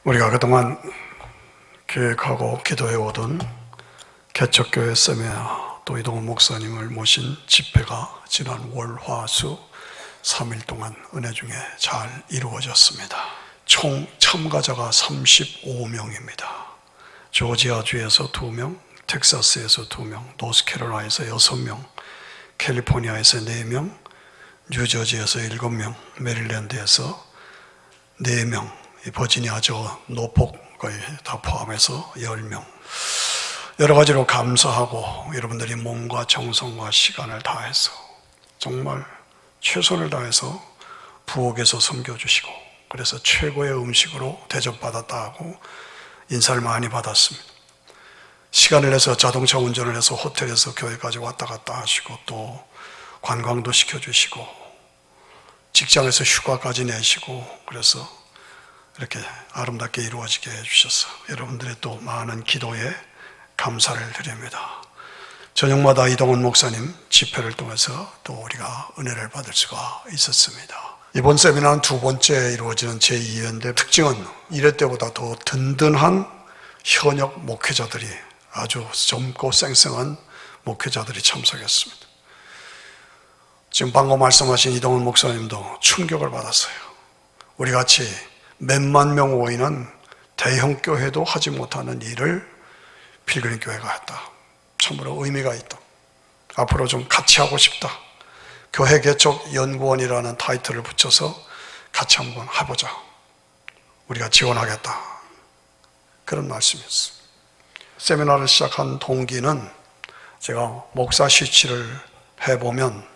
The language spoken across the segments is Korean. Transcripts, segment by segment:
우리가 그동안 계획하고 기도해오던 개척교회 세미나 또 이동훈 목사님을 모신 집회가 지난 월, 화, 수 3일 동안 은혜 중에 잘 이루어졌습니다. 총 참가자가 35명입니다. 조지아주에서 2명, 텍사스에서 2명, 노스캐롤라이나에서 6명, 캘리포니아에서 4명, 뉴저지에서 7명, 메릴랜드에서 4명, 버지니아 저 노폭 거의 다 포함해서 10명. 여러 가지로 감사하고 여러분들이 몸과 정성과 시간을 다해서 정말 최선을 다해서 부엌에서 섬겨주시고, 그래서 최고의 음식으로 대접받았다 하고 인사를 많이 받았습니다. 시간을 내서 자동차 운전을 해서 호텔에서 교회까지 왔다 갔다 하시고, 또 관광도 시켜주시고, 직장에서 휴가까지 내시고, 그래서 이렇게 아름답게 이루어지게 해주셔서 여러분들의 또 많은 기도에 감사를 드립니다. 저녁마다 이동훈 목사님 집회를 통해서 또 우리가 은혜를 받을 수가 있었습니다. 이번 세미나는 2번째 이루어지는 제2회인데, 특징은 1회 때보다 더 든든한 현역 목회자들이, 아주 젊고 쌩쌩한 목회자들이 참석했습니다. 지금 방금 말씀하신 이동훈 목사님도 충격을 받았어요. 우리같이 몇만 명 모이는 대형 교회도 하지 못하는 일을 필그림 교회가 했다. 참으로 의미가 있다. 앞으로 좀 같이 하고 싶다. 교회 개척 연구원이라는 타이틀을 붙여서 같이 한번 해보자. 우리가 지원하겠다. 그런 말씀이었어요. 세미나를 시작한 동기는, 제가 목사 시치를 해보면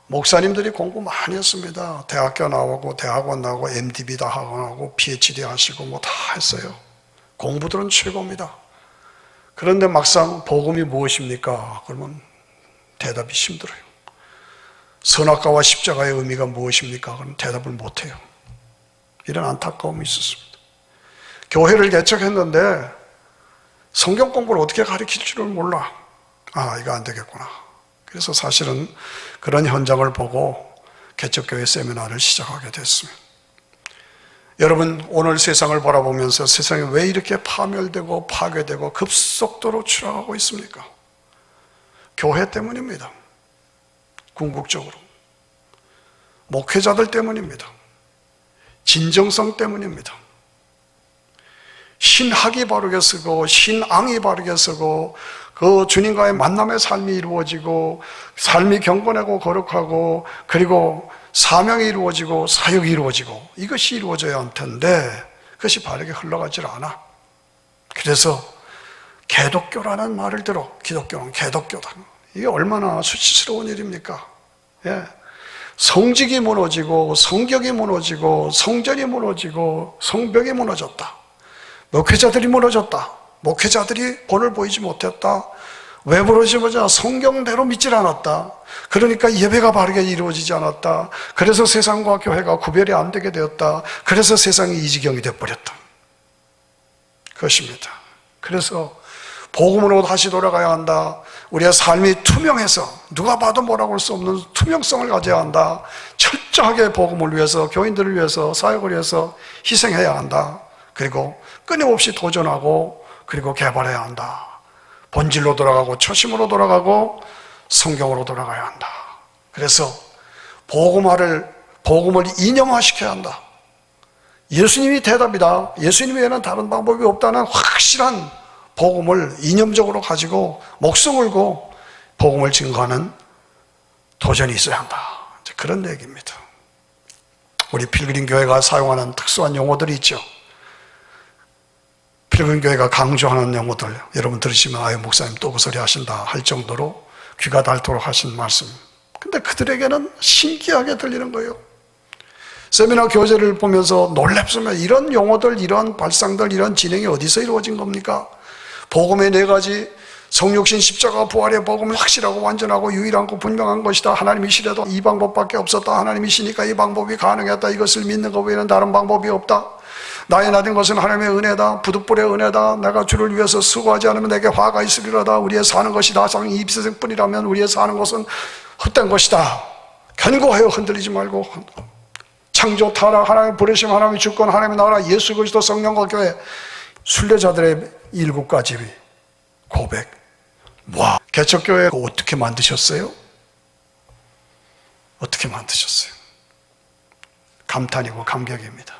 목사님들이 공부 많이 했습니다. 대학교 나오고 대학원 나오고 MDB 다 하고 PhD 하시고 뭐 다 했어요. 공부들은 최고입니다. 그런데 막상 복음이 무엇입니까? 그러면 대답이 힘들어요. 선악과와 십자가의 의미가 무엇입니까? 그럼 대답을 못해요. 이런 안타까움이 있었습니다. 교회를 개척했는데 성경 공부를 어떻게 가르칠 줄을 몰라. 아, 이거 안 되겠구나. 그래서 사실은 그런 현장을 보고 개척교회 세미나를 시작하게 됐습니다. 여러분, 오늘 세상을 바라보면서 세상이 왜 이렇게 파멸되고 파괴되고 급속도로 추락하고 있습니까? 교회 때문입니다. 궁극적으로 목회자들 때문입니다. 진정성 때문입니다. 신학이 바르게 쓰고 신앙이 바르게 쓰고 그 주님과의 만남의 삶이 이루어지고 삶이 경건하고 거룩하고 그리고 사명이 이루어지고 사역이 이루어지고 이것이 이루어져야 할 텐데 그것이 바르게 흘러가질 않아. 그래서 개독교라는 말을 들어. 기독교는 개독교다. 이게 얼마나 수치스러운 일입니까? 예. 성직이 무너지고 성격이 무너지고 성전이 무너지고 성벽이 무너졌다. 목회자들이 무너졌다. 목회자들이 본을 보이지 못했다. 왜 그러지 보자. 성경대로 믿질 않았다. 그러니까 예배가 바르게 이루어지지 않았다. 그래서 세상과 교회가 구별이 안 되게 되었다. 그래서 세상이 이 지경이 되어버렸다. 그것입니다. 그래서 복음으로 다시 돌아가야 한다. 우리의 삶이 투명해서 누가 봐도 뭐라고 할 수 없는 투명성을 가져야 한다. 철저하게 복음을 위해서, 교인들을 위해서, 사역을 위해서 희생해야 한다. 그리고 끊임없이 도전하고 그리고 개발해야 한다. 본질로 돌아가고 초심으로 돌아가고 성경으로 돌아가야 한다. 그래서 복음을 이념화시켜야 한다. 예수님이 대답이다. 예수님 외에는 다른 방법이 없다는 확실한 복음을 이념적으로 가지고 목숨 걸고 복음을 증거하는 도전이 있어야 한다. 그런 얘기입니다. 우리 필그림 교회가 사용하는 특수한 용어들이 있죠. 필그림 교회가 강조하는 용어들, 여러분 들으시면 아유 목사님 또 그 소리 하신다 할 정도로 귀가 닳도록 하신 말씀. 근데 그들에게는 신기하게 들리는 거예요. 세미나 교재를 보면서 놀랍습니다. 이런 용어들, 이런 발상들, 이런 진행이 어디서 이루어진 겁니까? 복음의 4가지, 성육신, 십자가, 부활의 복음은 확실하고 완전하고 유일하고 분명한 것이다. 하나님이시라도 이 방법밖에 없었다. 하나님이시니까 이 방법이 가능했다. 이것을 믿는 것 외에는 다른 방법이 없다. 나의 나된 것은 하나님의 은혜다. 부득불의 은혜다. 내가 주를 위해서 수고하지 않으면 내게 화가 있으리로다. 우리의 사는 것이 다상 이 세상뿐이라면 우리의 사는 것은 헛된 것이다. 견고하여 흔들리지 말고 창조, 타락, 하나님의 부르심, 하나님의 주권, 하나님의 나라, 예수 그리스도, 성령과 교회, 순례자들의 7가지 고백. 와, 개척교회 어떻게 만드셨어요? 어떻게 만드셨어요? 감탄이고 감격입니다.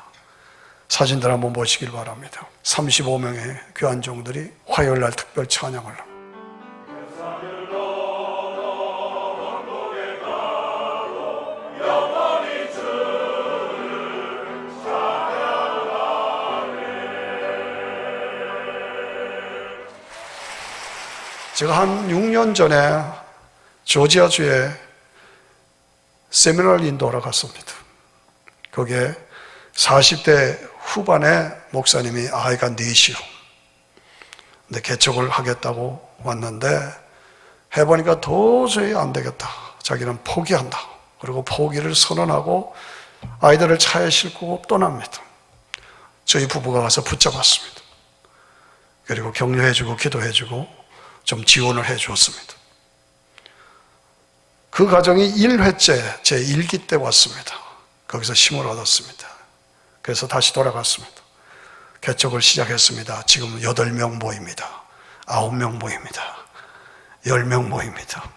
사진들 한번 보시길 바랍니다. 35명의 교환종들이 화요일날 특별 찬양을 합니다. 제가 한 6년 전에 조지아주에 세미나를 인도하러 갔습니다. 거기에 40대 후반의 목사님이 아이가 넷이요. 근데 개척을 하겠다고 왔는데 해보니까 도저히 안 되겠다. 자기는 포기한다. 그리고 포기를 선언하고 아이들을 차에 싣고 떠납니다. 저희 부부가 가서 붙잡았습니다. 그리고 격려해주고 기도해주고 좀 지원을 해주었습니다. 그 가정이 1회째 제 1기 때 왔습니다. 거기서 힘을 얻었습니다. 그래서 다시 돌아갔습니다. 개척을 시작했습니다. 지금 8명 모입니다. 9명 모입니다. 10명 모입니다.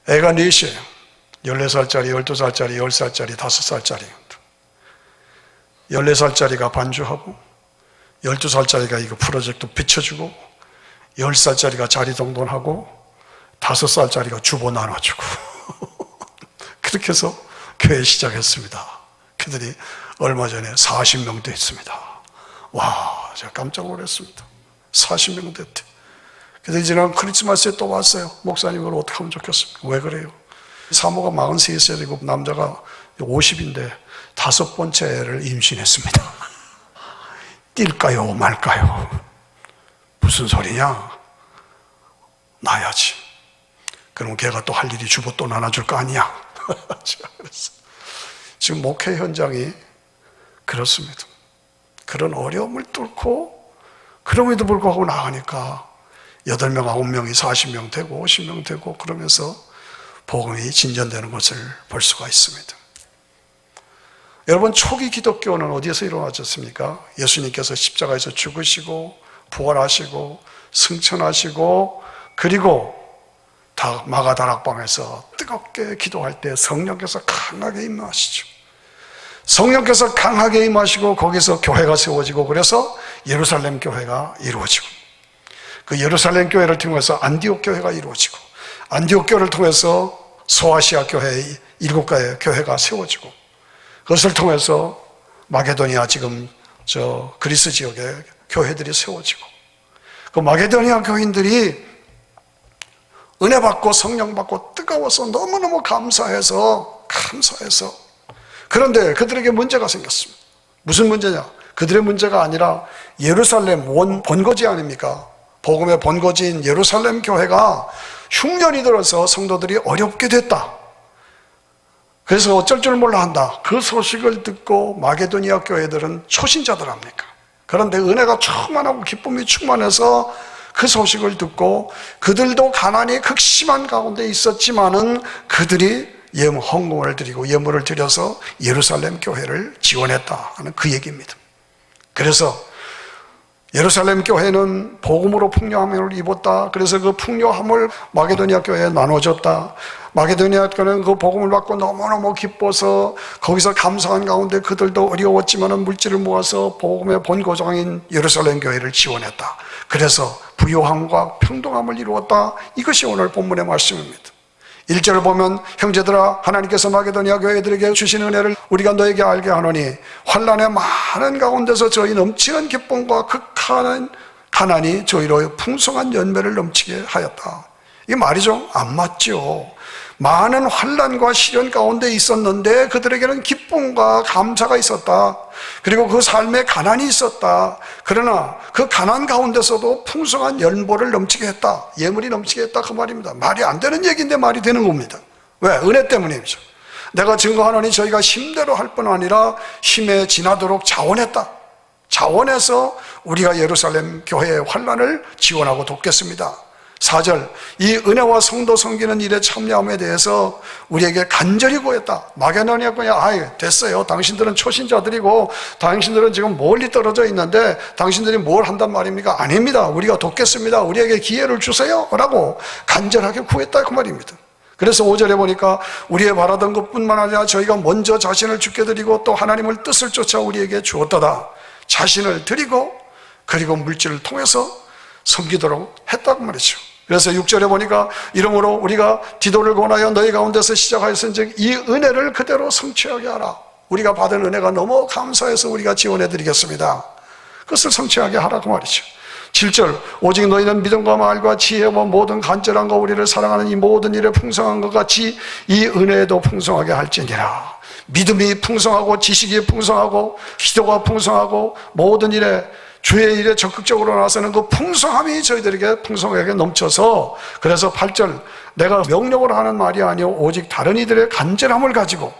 애가 넷이에요. 14살짜리, 12살짜리, 10살짜리, 5살짜리입니다. 14살짜리가 반주하고 12살짜리가 이거 프로젝트 비춰주고 10살짜리가 자리동동하고 5살짜리가 주보 나눠주고 그렇게 해서 교회 시작했습니다. 그들이 얼마 전에 40명 됐습니다. 와, 제가 깜짝 놀랐습니다. 40명 됐대. 그래서 지난 크리스마스에 또 왔어요. 목사님 이걸 어떻게 하면 좋겠습니까? 왜 그래요? 사모가 43살이고 남자가 50인데 5번째 애를 임신했습니다. 뛸까요 말까요? 무슨 소리냐? 나야지. 그럼 걔가 또 할 일이 주보 또 나눠줄 거 아니야? 그랬어. 지금 목회 현장이 그렇습니다. 그런 어려움을 뚫고 그럼에도 불구하고 나가니까 8명, 9명이 40명 되고 50명 되고 그러면서 복음이 진전되는 것을 볼 수가 있습니다. 여러분, 초기 기독교는 어디에서 일어났습니까? 예수님께서 십자가에서 죽으시고 부활하시고 승천하시고 그리고 마가다락방에서 뜨겁게 기도할 때 성령께서 강하게 임하시죠. 성령께서 강하게 임하시고 거기서 교회가 세워지고 그래서 예루살렘 교회가 이루어지고 그 예루살렘 교회를 통해서 안디옥 교회가 이루어지고 안디옥 교회를 통해서 소아시아 교회 7개의 교회가 세워지고 그것을 통해서 마게도니아 지금 저 그리스 지역에 교회들이 세워지고 그 마게도니아 교인들이 은혜 받고 성령 받고 뜨거워서 너무너무 감사해서 그런데 그들에게 문제가 생겼습니다. 무슨 문제냐? 그들의 문제가 아니라 예루살렘 본거지 아닙니까? 복음의 본거지인 예루살렘 교회가 흉년이 들어서 성도들이 어렵게 됐다. 그래서 어쩔 줄 몰라 한다. 그 소식을 듣고 마게도니아 교회들은 초신자들 합니까? 그런데 은혜가 충만하고 기쁨이 충만해서 그 소식을 듣고 그들도 가난이 극심한 가운데 있었지만은 그들이 헌금을 드리고 예물을 드려서 예루살렘 교회를 지원했다 하는 그 얘기입니다. 그래서 예루살렘 교회는 복음으로 풍요함을 입었다. 그래서 그 풍요함을 마게도니아 교회에 나눠줬다. 마게도니아 교회는 그 복음을 받고 너무너무 기뻐서 거기서 감사한 가운데 그들도 어려웠지만 물질을 모아서 복음의 본고장인 예루살렘 교회를 지원했다. 그래서 부요함과 평등함을 이루었다. 이것이 오늘 본문의 말씀입니다. 1절을 보면 형제들아 하나님께서 마게도니아 교회들에게 주신 은혜를 우리가 너에게 알게 하노니 환난의 많은 가운데서 저희 넘치는 기쁨과 극한 가난이 저희로 풍성한 열매를 넘치게 하였다. 이 말이죠? 안 맞죠. 많은 환난과 시련 가운데 있었는데 그들에게는 기쁨과 감사가 있었다. 그리고 그 삶에 가난이 있었다. 그러나 그 가난 가운데서도 풍성한 연보를 넘치게 했다. 예물이 넘치게 했다. 그 말입니다. 말이 안 되는 얘기인데 말이 되는 겁니다. 왜? 은혜 때문이죠. 내가 증거하노니 저희가 힘대로 할 뿐 아니라 힘에 지나도록 자원했다. 자원해서 우리가 예루살렘 교회의 환난을 지원하고 돕겠습니다. 4절, 이 은혜와 성도 섬기는 일에 참여함에 대해서 우리에게 간절히 구했다. 막연하냐 그냥 됐어요. 당신들은 초신자들이고 당신들은 지금 멀리 떨어져 있는데 당신들이 뭘 한단 말입니까? 아닙니다. 우리가 돕겠습니다. 우리에게 기회를 주세요 라고 간절하게 구했다 그 말입니다. 그래서 5절에 보니까 우리의 바라던 것뿐만 아니라 저희가 먼저 자신을 주께 드리고 또 하나님을 뜻을 쫓아 우리에게 주었도다. 자신을 드리고 그리고 물질을 통해서 섬기도록 했다고 말이죠. 그래서 6절에 보니까 이러므로 우리가 디도를 권하여 너희 가운데서 시작하였은즉 이 은혜를 그대로 성취하게 하라. 우리가 받은 은혜가 너무 감사해서 우리가 지원해 드리겠습니다. 그것을 성취하게 하라고 말이죠. 7절, 오직 너희는 믿음과 말과 지혜와 모든 간절함과 우리를 사랑하는 이 모든 일에 풍성한 것 같이 이 은혜에도 풍성하게 할지니라. 믿음이 풍성하고 지식이 풍성하고 기도가 풍성하고 모든 일에 주의 일에 적극적으로 나서는 그 풍성함이 저희들에게 풍성하게 넘쳐서, 그래서 8절, 내가 명령으로 하는 말이 아니오 오직 다른 이들의 간절함을 가지고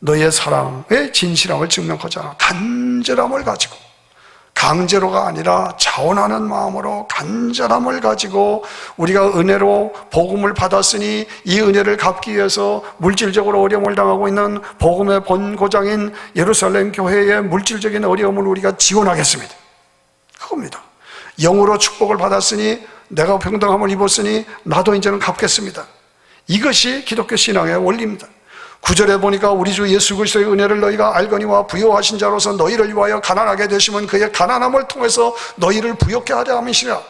너희의 사랑의 진실함을 증명하자. 간절함을 가지고, 강제로가 아니라 자원하는 마음으로 간절함을 가지고 우리가 은혜로 복음을 받았으니 이 은혜를 갚기 위해서 물질적으로 어려움을 당하고 있는 복음의 본고장인 예루살렘 교회의 물질적인 어려움을 우리가 지원하겠습니다. 그겁니다. 영으로 축복을 받았으니 내가 평등함을 입었으니 나도 이제는 갚겠습니다. 이것이 기독교 신앙의 원리입니다. 9절에 보니까 우리 주 예수 그리스도의 은혜를 너희가 알거니와 부요하신 자로서 너희를 위하여 가난하게 되시면 그의 가난함을 통해서 너희를 부요케 하려 함이시라.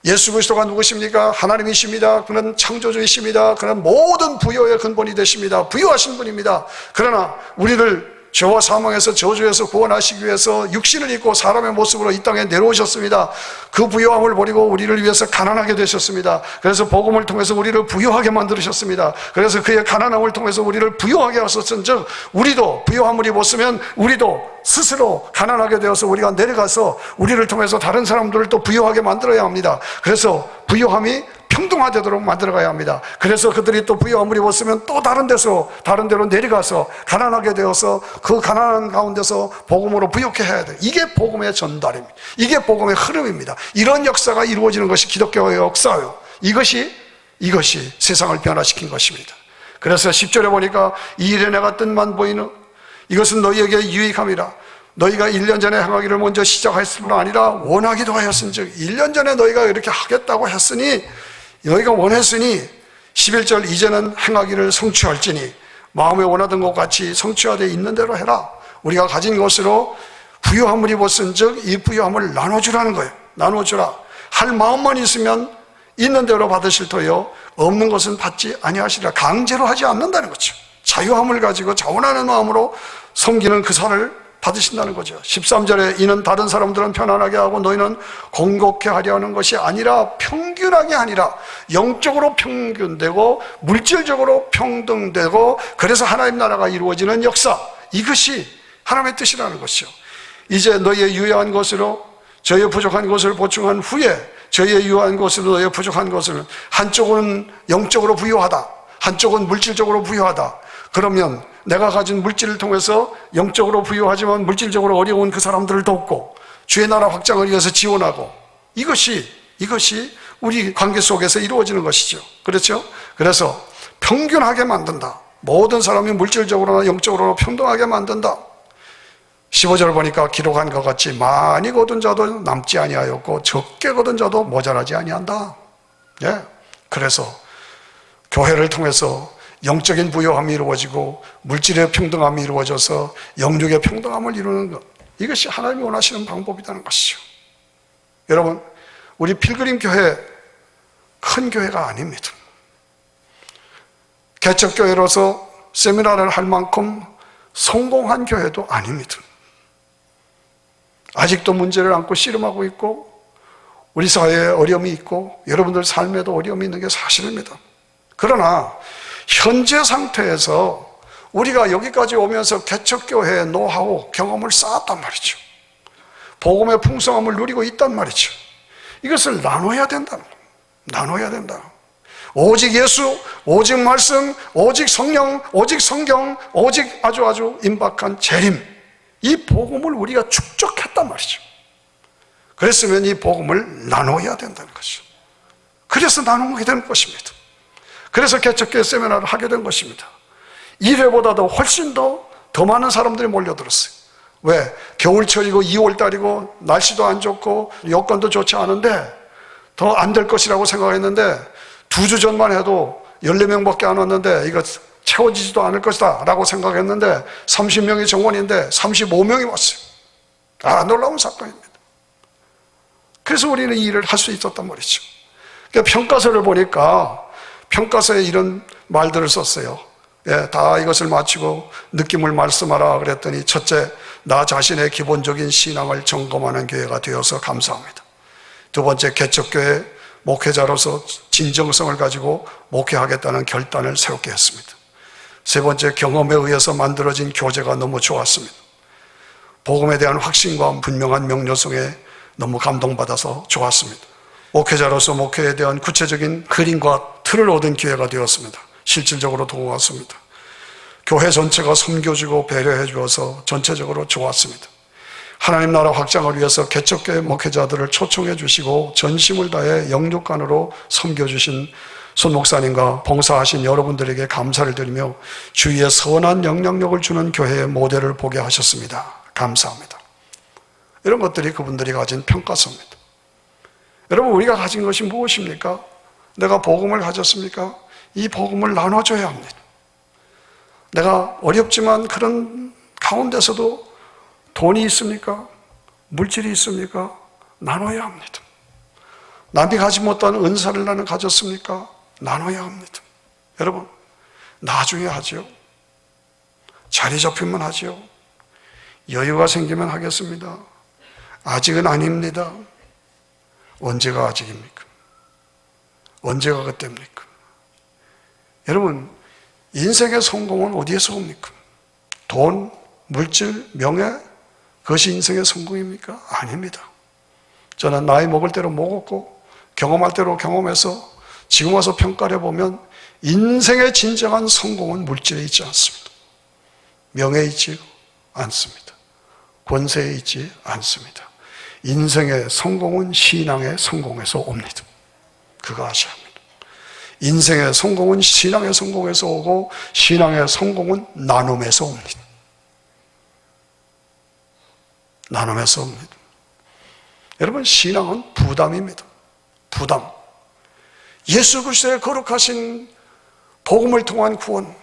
예수 그리스도가 누구십니까? 하나님이십니다. 그는 창조주이십니다. 그는 모든 부요의 근본이 되십니다. 부요하신 분입니다. 그러나 우리를 죄와 사망에서 저주에서 구원하시기 위해서 육신을 입고 사람의 모습으로 이 땅에 내려오셨습니다. 그 부요함을 버리고 우리를 위해서 가난하게 되셨습니다. 그래서 복음을 통해서 우리를 부요하게 만드셨습니다. 그래서 그의 가난함을 통해서 우리를 부요하게 하셨은즉 우리도 부요함을 입었으면 우리도 스스로 가난하게 되어서 우리가 내려가서 우리를 통해서 다른 사람들을 또 부요하게 만들어야 합니다. 그래서 부요함이 평등화되도록 만들어가야 합니다. 그래서 그들이 또 부요함을 입었으면 또 다른 데로 내려가서 가난하게 되어서 그 가난한 가운데서 복음으로 부요케 해야 돼요. 이게 복음의 전달입니다. 이게 복음의 흐름입니다. 이런 역사가 이루어지는 것이 기독교의 역사예요. 이것이 세상을 변화시킨 것입니다. 그래서 10절에 보니까 이 일에 내가 뜻만 보이는 이것은 너희에게 유익함이라. 너희가 1년 전에 행하기를 먼저 시작했을 뿐 아니라 원하기도 하였은즉 1년 전에 너희가 이렇게 하겠다고 했으니 너희가 원했으니 11절 이제는 행하기를 성취할지니 마음에 원하던 것 같이 성취하되 있는 대로 해라. 우리가 가진 것으로 부요함을 입었은즉 이 부요함을 나눠주라는 거예요. 나눠주라. 할 마음만 있으면 있는 대로 받으실 터요 없는 것은 받지 아니하시리라. 강제로 하지 않는다는 거죠. 자유함을 가지고 자원하는 마음으로 섬기는 그 살을 받으신다는 거죠. 13절에 이는 다른 사람들은 편안하게 하고 너희는 공곡해 하려 하는 것이 아니라 평균하게 아니라 영적으로 평균되고 물질적으로 평등되고 그래서 하나님 나라가 이루어지는 역사, 이것이 하나님의 뜻이라는 것이죠. 이제 너희의 유효한 것으로 저희의 부족한 것을 보충한 후에 저희의 유효한 것으로 너희의 부족한 것을, 한쪽은 영적으로 부유하다, 한쪽은 물질적으로 부유하다. 그러면 내가 가진 물질을 통해서 영적으로 부유하지만 물질적으로 어려운 그 사람들을 돕고 주의 나라 확장을 위해서 지원하고, 이것이 우리 관계 속에서 이루어지는 것이죠. 그렇죠? 그래서 평균하게 만든다. 모든 사람이 물질적으로나 영적으로나 평등하게 만든다. 15절을 보니까 기록한 것 같이 많이 거둔 자도 남지 아니하였고 적게 거둔 자도 모자라지 아니한다. 예. 그래서 교회를 통해서 영적인 부요함이 이루어지고 물질의 평등함이 이루어져서 영육의 평등함을 이루는 것, 이것이 하나님이 원하시는 방법이라는 것이죠. 여러분, 우리 필그림 교회 큰 교회가 아닙니다. 개척교회로서 세미나를 할 만큼 성공한 교회도 아닙니다. 아직도 문제를 안고 씨름하고 있고 우리 사회에 어려움이 있고 여러분들 삶에도 어려움이 있는 게 사실입니다. 그러나 현재 상태에서 우리가 여기까지 오면서 개척교회의 노하우, 경험을 쌓았단 말이죠. 복음의 풍성함을 누리고 있단 말이죠. 이것을 나눠야 된다. 나눠야 된다. 오직 예수, 오직 말씀, 오직 성령, 오직 성경, 오직 아주 임박한 재림, 이 복음을 우리가 축적했단 말이죠. 그랬으면 이 복음을 나눠야 된다는 것이죠. 그래서 나누게 된 것입니다. 그래서 개척교회 세미나를 하게 된 것입니다. 1회보다도 훨씬 더 많은 사람들이 몰려들었어요. 왜? 겨울철이고 2월달이고 날씨도 안 좋고 여건도 좋지 않은데 더 안 될 것이라고 생각했는데 2주 전만 해도 14명밖에 안 왔는데 이거 채워지지도 않을 것이다 라고 생각했는데 30명이 정원인데 35명이 왔어요. 놀라운 사건입니다. 그래서 우리는 이 일을 할 수 있었단 말이죠. 그러니까 평가서를 보니까 평가서에 이런 말들을 썼어요. 다 이것을 마치고 느낌을 말씀하라 그랬더니 첫째, 나 자신의 기본적인 신앙을 점검하는 교회가 되어서 감사합니다. 두 번째, 개척교회 목회자로서 진정성을 가지고 목회하겠다는 결단을 세우게 했습니다. 세 번째, 경험에 의해서 만들어진 교제가 너무 좋았습니다. 복음에 대한 확신과 분명한 명료성에 너무 감동받아서 좋았습니다. 목회자로서 목회에 대한 구체적인 그림과 틀을 얻은 기회가 되었습니다. 실질적으로 도와왔습니다. 교회 전체가 섬겨주고 배려해 주어서 전체적으로 좋았습니다. 하나님 나라 확장을 위해서 개척교회 목회자들을 초청해 주시고 전심을 다해 영육간으로 섬겨주신 손 목사님과 봉사하신 여러분들에게 감사를 드리며 주위에 선한 영향력을 주는 교회의 모델을 보게 하셨습니다. 감사합니다. 이런 것들이 그분들이 가진 평가서입니다. 여러분, 우리가 가진 것이 무엇입니까? 내가 복음을 가졌습니까? 이 복음을 나눠줘야 합니다. 내가 어렵지만 그런 가운데서도 돈이 있습니까? 물질이 있습니까? 나눠야 합니다. 남이 가지 못한 은사를 나는 가졌습니까? 나눠야 합니다. 여러분, 나중에 하죠. 자리 잡히면 하죠. 여유가 생기면 하겠습니다. 아직은 아닙니다. 언제가 아직입니까? 언제가 그때입니까? 여러분, 인생의 성공은 어디에서 옵니까? 돈, 물질, 명예, 그것이 인생의 성공입니까? 아닙니다. 저는 나이 먹을 대로 먹었고 경험할 대로 경험해서 지금 와서 평가를 해보면 인생의 진정한 성공은 물질에 있지 않습니다. 명예에 있지 않습니다. 권세에 있지 않습니다. 인생의 성공은 신앙의 성공에서 옵니다. 그거 아셔야 합니다. 인생의 성공은 신앙의 성공에서 오고 신앙의 성공은 나눔에서 옵니다. 나눔에서 옵니다. 여러분, 신앙은 부담입니다. 부담. 예수 그리스도의 거룩하신 복음을 통한 구원,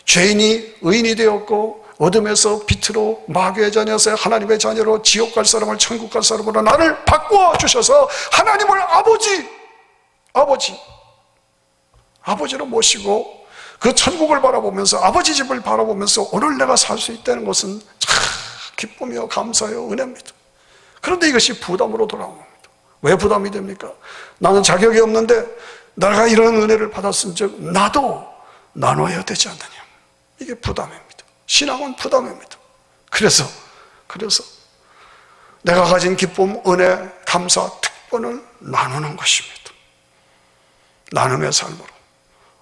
죄인이 의인이 되었고 어둠에서 빛으로 마귀의 자녀에서 하나님의 자녀로 지옥 갈 사람을 천국 갈 사람으로 나를 바꾸어 주셔서 하나님을 아버지로 모시고 그 천국을 바라보면서 아버지 집을 바라보면서 오늘 내가 살 수 있다는 것은 참 기쁨이요 감사요 은혜입니다. 그런데 이것이 부담으로 돌아옵니다. 왜 부담이 됩니까? 나는 자격이 없는데 내가 이런 은혜를 받았은 즉 나도 나눠야 되지 않느냐. 이게 부담입니다. 신앙은 부담입니다. 그래서 내가 가진 기쁨, 은혜, 감사, 특권을 나누는 것입니다. 나눔의 삶으로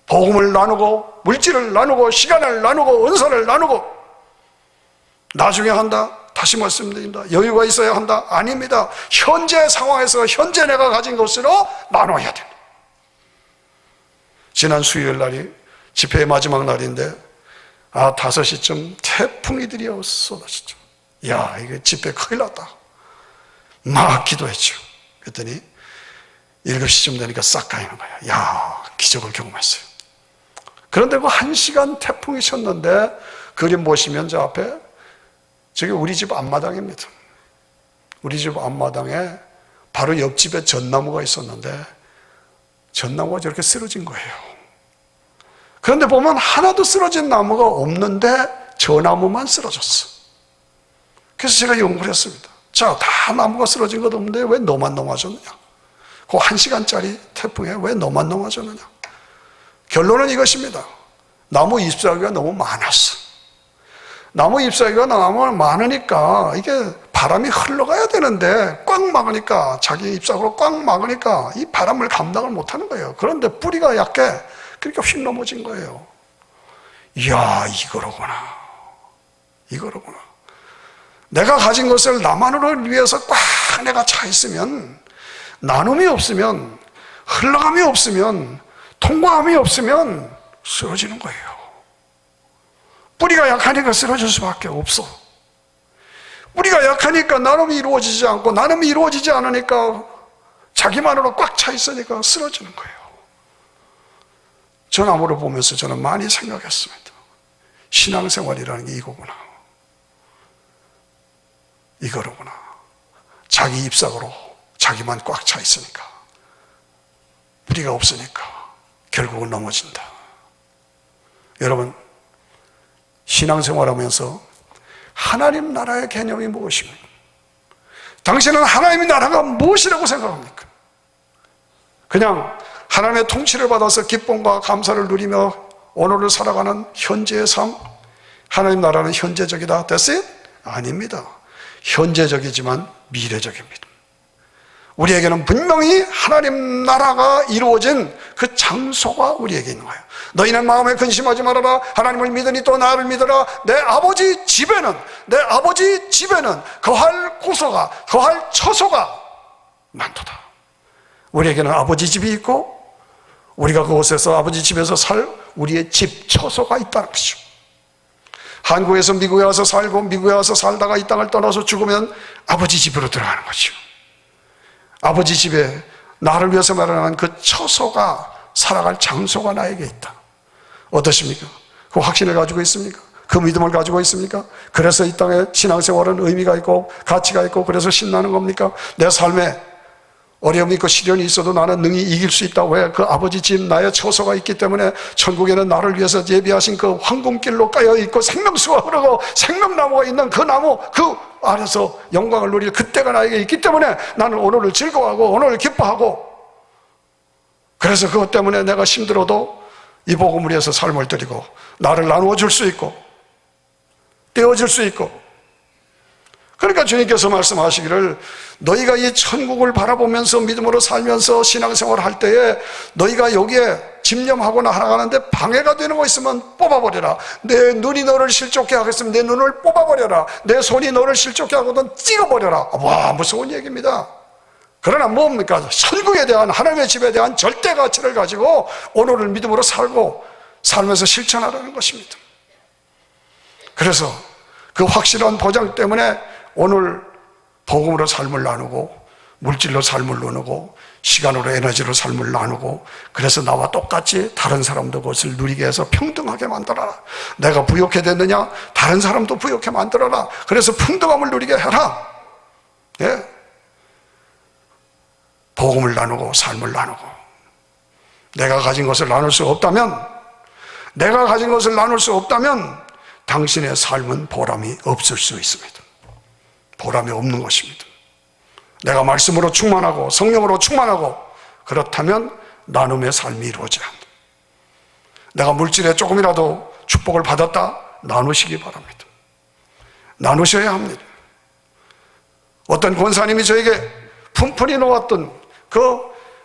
복음을 나누고 물질을 나누고 시간을 나누고 은사를 나누고 나중에 한다? 다시 말씀드립니다. 여유가 있어야 한다? 아닙니다. 현재 상황에서 현재 내가 가진 것으로 나눠야 됩니다. 지난 수요일 날이 집회의 마지막 날인데 5시쯤 태풍이 들이어 쏟아졌죠. 야, 이게 집회 큰일 났다. 막 기도했죠. 그랬더니 7시쯤 되니까 싹 가이는 거야. 야, 기적을 경험했어요. 그런데 그 1시간 태풍이 쳤는데 그림 보시면 저 앞에 저기 우리 집 앞마당입니다. 우리 집 앞마당에 바로 옆집에 전나무가 있었는데 전나무가 저렇게 쓰러진 거예요. 그런데 보면 하나도 쓰러진 나무가 없는데 저 나무만 쓰러졌어. 그래서 제가 연구를 했습니다. 자, 다 나무가 쓰러진 것 없는데 왜 너만 넘어졌느냐? 그 1시간짜리 태풍에 왜 너만 넘어졌느냐? 결론은 이것입니다. 나무 잎사귀가 너무 많았어. 나무 잎사귀가 너무 많으니까 이게 바람이 흘러가야 되는데 꽉 막으니까 자기 잎사귀로 꽉 막으니까 이 바람을 감당을 못하는 거예요. 그런데 뿌리가 약해. 그러니까 휙 넘어진 거예요. 이야, 이거로구나. 내가 가진 것을 나만을 위해서 꽉 내가 차 있으면, 나눔이 없으면 흘러감이 없으면, 통과함이 없으면 쓰러지는 거예요. 뿌리가 약하니까 쓰러질 수밖에 없어. 뿌리가 약하니까 나눔이 이루어지지 않고, 나눔이 이루어지지 않으니까 자기만으로 꽉 차 있으니까 쓰러지는 거예요. 저 나무를 보면서 저는 많이 생각했습니다. 신앙생활이라는 게 이거구나. 이거로구나. 자기 입사고로 자기만 꽉 차 있으니까, 뿌리가 없으니까 결국은 넘어진다. 여러분, 신앙생활하면서 하나님 나라의 개념이 무엇입니까? 당신은 하나님의 나라가 무엇이라고 생각합니까? 그냥 하나님의 통치를 받아서 기쁨과 감사를 누리며 오늘을 살아가는 현재의 삶, 하나님 나라는 현재적이다, That's it? 아닙니다. 현재적이지만 미래적입니다. 우리에게는 분명히 하나님 나라가 이루어진 그 장소가 우리에게 있는 거예요. 너희는 마음에 근심하지 말아라. 하나님을 믿으니 또 나를 믿어라. 내 아버지 집에는 거할 곳소가, 거할 처소가 많도다. 우리에게는 아버지 집이 있고, 우리가 그곳에서 아버지 집에서 살 우리의 집, 처소가 있다는 것이죠. 한국에서 미국에 와서 살고, 미국에 와서 살다가 이 땅을 떠나서 죽으면 아버지 집으로 들어가는 거죠. 아버지 집에 나를 위해서 마련한 그 처소가, 살아갈 장소가 나에게 있다. 어떠십니까? 그 확신을 가지고 있습니까? 그 믿음을 가지고 있습니까? 그래서 이 땅에 신앙생활은 의미가 있고 가치가 있고 그래서 신나는 겁니까? 내 삶에 어려움이 있고 시련이 있어도 나는 능히 이길 수 있다. 왜? 그 아버지 집, 나의 처소가 있기 때문에. 천국에는 나를 위해서 예비하신 그 황금길로 까여 있고 생명수가 흐르고 생명나무가 있는 그 나무, 그 안에서 영광을 누릴 그때가 나에게 있기 때문에 나는 오늘을 즐거워하고 오늘을 기뻐하고, 그래서 그것 때문에 내가 힘들어도 이 복음을 위해서 삶을 드리고 나를 나누어 줄 수 있고 떼어줄 수 있고. 그러니까 주님께서 말씀하시기를, 너희가 이 천국을 바라보면서 믿음으로 살면서 신앙생활을 할 때에 너희가 여기에 집념하거나 하나가는데 방해가 되는 거 있으면 뽑아버려라. 내 눈이 너를 실족해 하겠으면 내 눈을 뽑아버려라. 내 손이 너를 실족해 하거든 찍어버려라. 와, 무서운 얘기입니다. 그러나 뭡니까? 천국에 대한, 하나님의 집에 대한 절대 가치를 가지고 오늘을 믿음으로 살고 살면서 실천하라는 것입니다. 그래서 그 확실한 보장 때문에 오늘 복음으로 삶을 나누고, 물질로 삶을 나누고, 시간으로 에너지로 삶을 나누고, 그래서 나와 똑같이 다른 사람도 그것을 누리게 해서 평등하게 만들어라. 내가 부욕해 됐느냐? 다른 사람도 부욕해 만들어라. 그래서 평등함을 누리게 해라. 예? 복음을 나누고 삶을 나누고. 내가 가진 것을 나눌 수 없다면, 당신의 삶은 보람이 없을 수 있습니다. 보람이 없는 것입니다. 내가 말씀으로 충만하고 성령으로 충만하고 그렇다면 나눔의 삶이 이루어져야 합니다. 내가 물질에 조금이라도 축복을 받았다, 나누시기 바랍니다. 나누셔야 합니다. 어떤 권사님이 저에게 푼푼히 놓았던 그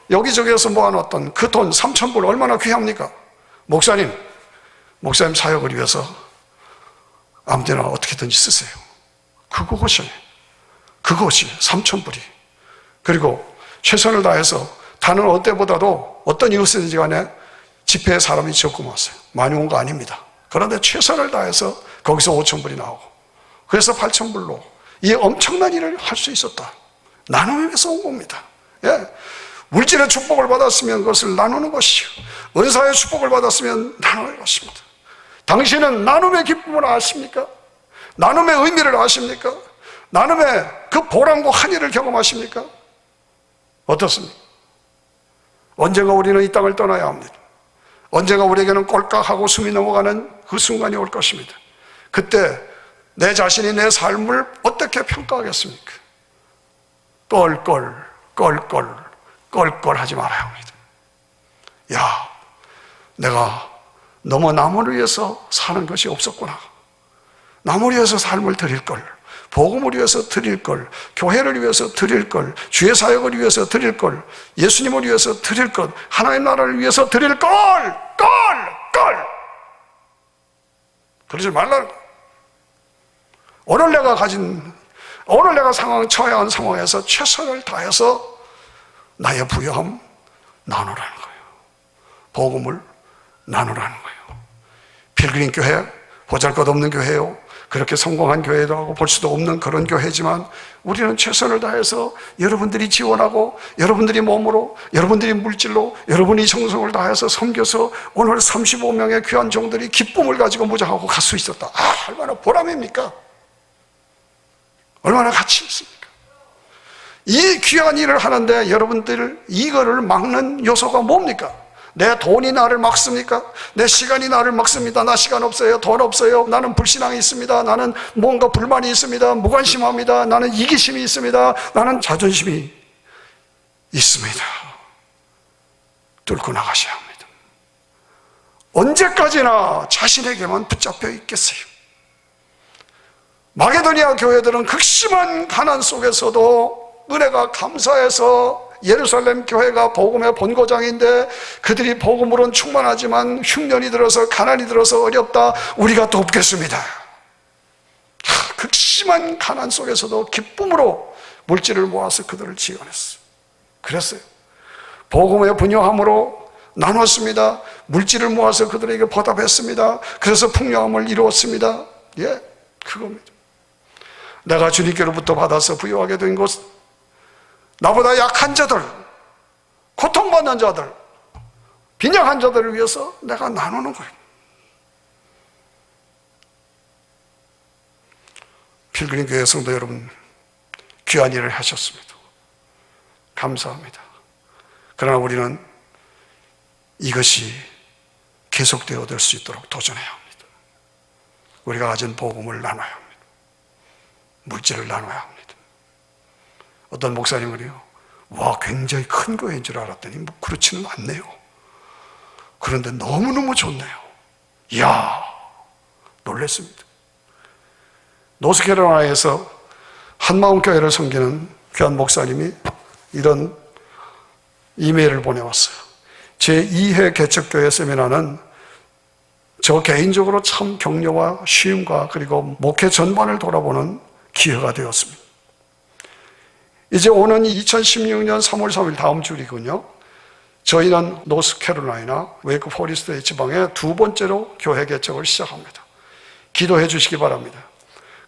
여기저기에서 모아놨던 그 돈 3,000불 얼마나 귀합니까? 목사님 사역을 위해서 아무데나 어떻게든지 쓰세요. 그것이 3,000불이. 그리고 최선을 다해서 다른 어때보다도 어떤 이웃이든지 간에 집회에 사람이 적금 왔어요. 많이 온 거 아닙니다. 그런데 최선을 다해서 거기서 5,000불이 나오고, 그래서 8,000불로 이 엄청난 일을 할 수 있었다. 나눔에서 온 겁니다. 예. 물질의 축복을 받았으면 그것을 나누는 것이요, 은사의 축복을 받았으면 나누는 것입니다. 당신은 나눔의 기쁨을 아십니까? 나눔의 의미를 아십니까? 나눔의 그 보람과 한의를 경험하십니까? 어떻습니까? 언젠가 우리는 이 땅을 떠나야 합니다. 언젠가 우리에게는 꼴깍하고 숨이 넘어가는 그 순간이 올 것입니다. 그때 내 자신이 내 삶을 어떻게 평가하겠습니까? 껄껄 하지 말아야 합니다. 야, 내가 너무 남을 위해서 사는 것이 없었구나. 남을 위해서 삶을 드릴 걸, 복음을 위해서 드릴 걸, 교회를 위해서 드릴 걸, 주의 사역을 위해서 드릴 걸, 예수님을 위해서 드릴 것, 하나님 나라를 위해서 드릴 걸. 그러지 말라는 거예요. 오늘 내가 처해야 한 상황에서 최선을 다해서 나의 부요함, 나누라는 거예요. 복음을 나누라는 거예요. 필그림 교회, 보잘것없는 교회요, 그렇게 성공한 교회라고 볼 수도 없는 그런 교회지만 우리는 최선을 다해서 여러분들이 지원하고 여러분들이 몸으로, 여러분들이 물질로, 여러분이 정성을 다해서 섬겨서 오늘 35명의 귀한 종들이 기쁨을 가지고 무장하고 갈 수 있었다. 얼마나 보람입니까? 얼마나 가치 있습니까? 이 귀한 일을 하는데 여러분들 이거를 막는 요소가 뭡니까? 내 돈이 나를 막습니까? 내 시간이 나를 막습니다. 나 시간 없어요. 돈 없어요. 나는 불신앙이 있습니다. 나는 뭔가 불만이 있습니다. 무관심합니다. 나는 이기심이 있습니다. 나는 자존심이 있습니다. 뚫고 나가셔야 합니다. 언제까지나 자신에게만 붙잡혀 있겠어요? 마게도니아 교회들은 극심한 가난 속에서도 은혜가 감사해서 예루살렘 교회가 복음의 본고장인데 그들이 복음으로는 충만하지만 흉년이 들어서 가난이 들어서 어렵다. 우리가 돕겠습니다. 극심한 가난 속에서도 기쁨으로 물질을 모아서 그들을 지원했어요. 그랬어요. 복음의 분요함으로 나눴습니다. 물질을 모아서 그들에게 보답했습니다. 그래서 풍요함을 이루었습니다. 예, 그겁니다. 내가 주님께로부터 받아서 부여하게 된 것, 나보다 약한 자들, 고통받는 자들, 빈약한 자들을 위해서 내가 나누는 거예요. 필그림 교회 성도 여러분, 귀한 일을 하셨습니다. 감사합니다. 그러나 우리는 이것이 계속되어 될 수 있도록 도전해야 합니다. 우리가 가진 복음을 나눠야 합니다. 물질을 나눠야 합니다. 어떤 목사님은요, 와, 굉장히 큰 교회인 줄 알았더니 뭐 그렇지는 않네요. 그런데 너무너무 좋네요. 이야, 놀랐습니다. 노스캐롤라이나에서 한마음교회를 섬기는 귀한 목사님이 이런 이메일을 보내왔어요. 제2회 개척교회 세미나는 저 개인적으로 참 격려와 쉼과 그리고 목회 전반을 돌아보는 기회가 되었습니다. 이제 오는 2016년 3월 3일 다음 주이군요. 저희는 노스캐롤라이나 웨이크 포리스트 지방에 두 번째로 교회 개척을 시작합니다. 기도해 주시기 바랍니다.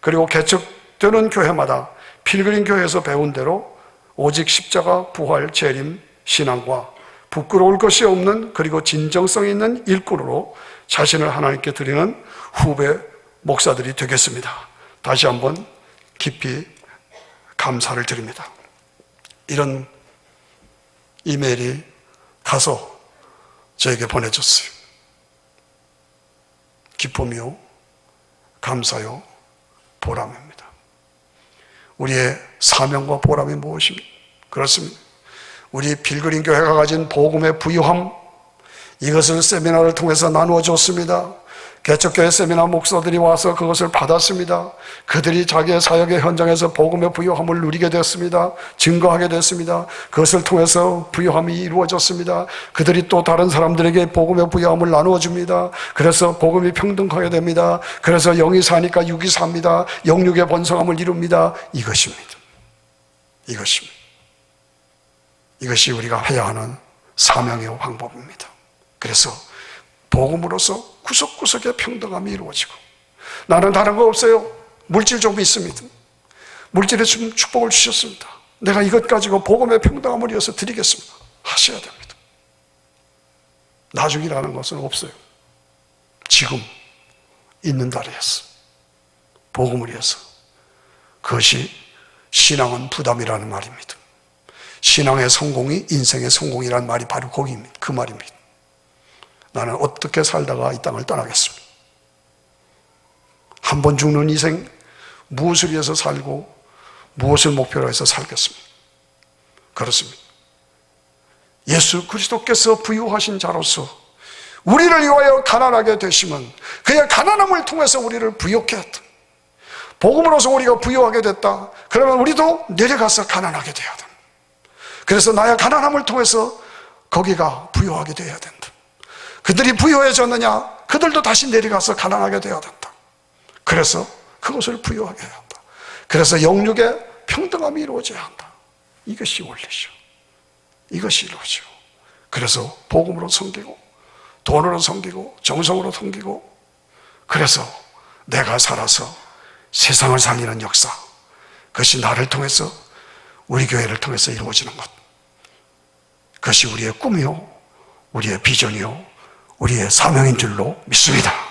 그리고 개척되는 교회마다 필그림 교회에서 배운 대로 오직 십자가, 부활, 재림, 신앙과 부끄러울 것이 없는 그리고 진정성 있는 일꾼으로 자신을 하나님께 드리는 후배 목사들이 되겠습니다. 다시 한번 깊이 감사를 드립니다. 이런 이메일이 가서 저에게 보내줬어요. 기쁨이요, 감사요, 보람입니다. 우리의 사명과 보람이 무엇입니까? 그렇습니다. 우리 필그림 교회가 가진 복음의 부유함, 이것을 세미나를 통해서 나누어 줬습니다. 개척교회 세미나 목사들이 와서 그것을 받았습니다. 그들이 자기의 사역의 현장에서 복음의 부요함을 누리게 됐습니다. 증거하게 됐습니다. 그것을 통해서 부요함이 이루어졌습니다. 그들이 또 다른 사람들에게 복음의 부요함을 나누어 줍니다. 그래서 복음이 평등하게 됩니다. 그래서 영이 사니까 육이 삽니다. 영육의 번성함을 이룹니다. 이것입니다. 이것이 우리가 해야 하는 사명의 방법입니다. 그래서 복음으로서 구석구석의 평등함이 이루어지고, 나는 다른 거 없어요. 물질 좀 있습니다. 물질에 좀 축복을 주셨습니다. 내가 이것 가지고 복음의 평등함을 위해서 드리겠습니다. 하셔야 됩니다. 나중이라는 것은 없어요. 지금 있는 자리에서 복음을 위해서. 그것이 신앙은 부담이라는 말입니다. 신앙의 성공이 인생의 성공이라는 말이 바로 거기입니다. 그 말입니다. 나는 어떻게 살다가 이 땅을 떠나겠습니다. 한 번 죽는 인생, 무엇을 위해서 살고 무엇을 목표로 해서 살겠습니다. 그렇습니다. 예수 그리스도께서 부유하신 자로서 우리를 위하여 가난하게 되시면 그의 가난함을 통해서 우리를 부유케 했다. 복음으로서 우리가 부유하게 됐다. 그러면 우리도 내려가서 가난하게 되어야 된다. 그래서 나의 가난함을 통해서 거기가 부유하게 되어야 된다. 그들이 부유해졌느냐? 그들도 다시 내려가서 가난하게 되어야 된다. 그래서 그것을 부유하게 해야 한다. 그래서 영육의 평등함이 이루어져야 한다. 이것이 원리죠. 이것이 이루어지고, 그래서 복음으로 섬기고 돈으로 섬기고 정성으로 섬기고, 그래서 내가 살아서 세상을 살리는 역사, 그것이 나를 통해서, 우리 교회를 통해서 이루어지는 것, 그것이 우리의 꿈이요, 우리의 비전이요, 우리의 사명인 줄로 믿습니다.